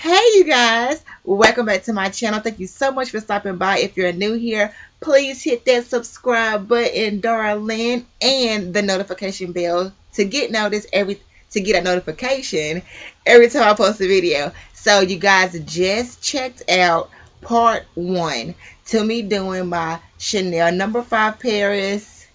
Hey you guys, welcome back to my channel. Thank you so much for stopping by. If you're new here, please hit that subscribe button, darling, and the notification bell to get a notification every time I post a video. So you guys just checked out part 1 to me doing my Chanel number 5 Paris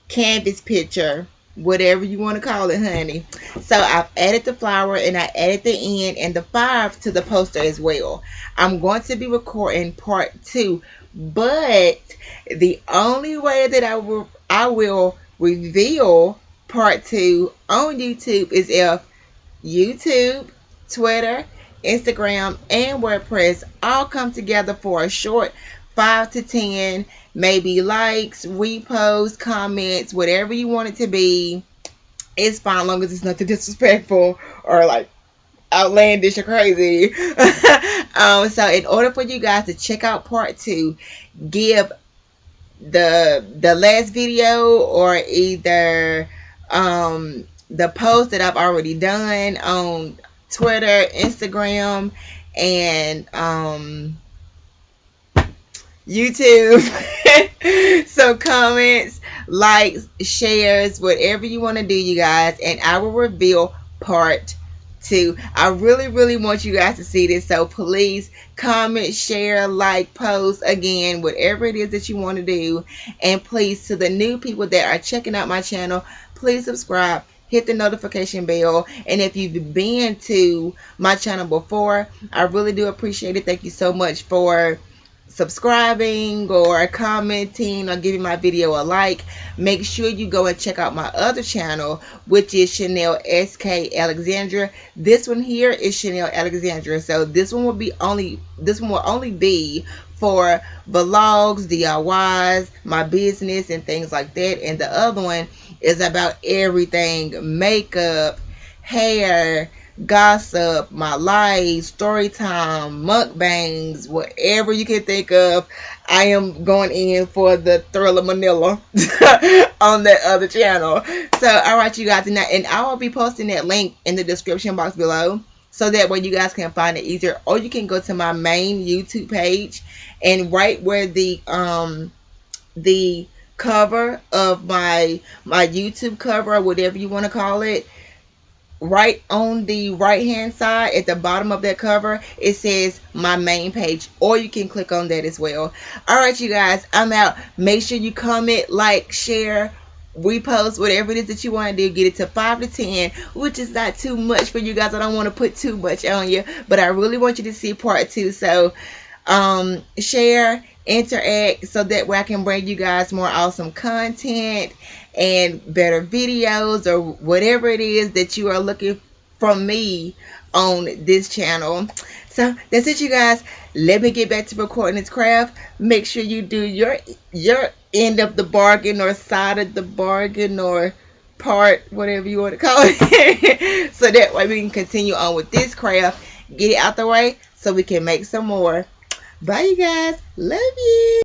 canvas picture, whatever you want to call it, honey. So I've added the flower and I added the end and the 5 to the poster as well. I'm going to be recording part 2, but the only way that I will reveal part 2 on YouTube is if YouTube, Twitter, Instagram, and WordPress all come together for a short 5 to 10, maybe likes, reposts, comments, whatever you want it to be. It's fine, as long as it's nothing disrespectful or like outlandish or crazy. So in order for you guys to check out part 2, give the last video or either the post that I've already done on Twitter, Instagram, and YouTube. So comments, likes, shares, whatever you want to do, you guys, and I will reveal part 2. I really want you guys to see this, so please comment, share, like, post, again, whatever it is that you want to do. And please, to the new people that are checking out my channel, please subscribe, hit the notification bell, and if you've been to my channel before, I really do appreciate it. Thank you so much for subscribing or commenting or giving my video a like. Make sure you go and check out my other channel, which is Chanel SK Alexandria. This one here is Chanel Alexandria, so this one will only be for vlogs, DIYs, my business, and things like that. And the other one is about everything: makeup, hair, gossip, my life, story time, mukbangs, whatever you can think of. I am going in for the Thriller Manila on that other channel. So alright you guys, and I will be posting that link in the description box below, so that way you guys can find it easier. Or you can go to my main YouTube page, and right where the cover of my YouTube cover, or whatever you want to call it, right on the right hand side at the bottom of that cover, it says my main page, or you can click on that as well. Alright you guys, I'm out. Make sure you comment, like, share, repost, whatever it is that you want to do. Get it to 5 to 10, which is not too much for you guys. I don't want to put too much on you, but I really want you to see part 2. So share, interact, so that way I can bring you guys more awesome content and better videos, or whatever it is that you are looking from me on this channel. So that's it you guys. Let me get back to recording this craft. Make sure you do your end of the bargain, or side of the bargain, or part, whatever you want to call it. So that way we can continue on with this craft, get it out the way so we can make some more. Bye you guys, love you.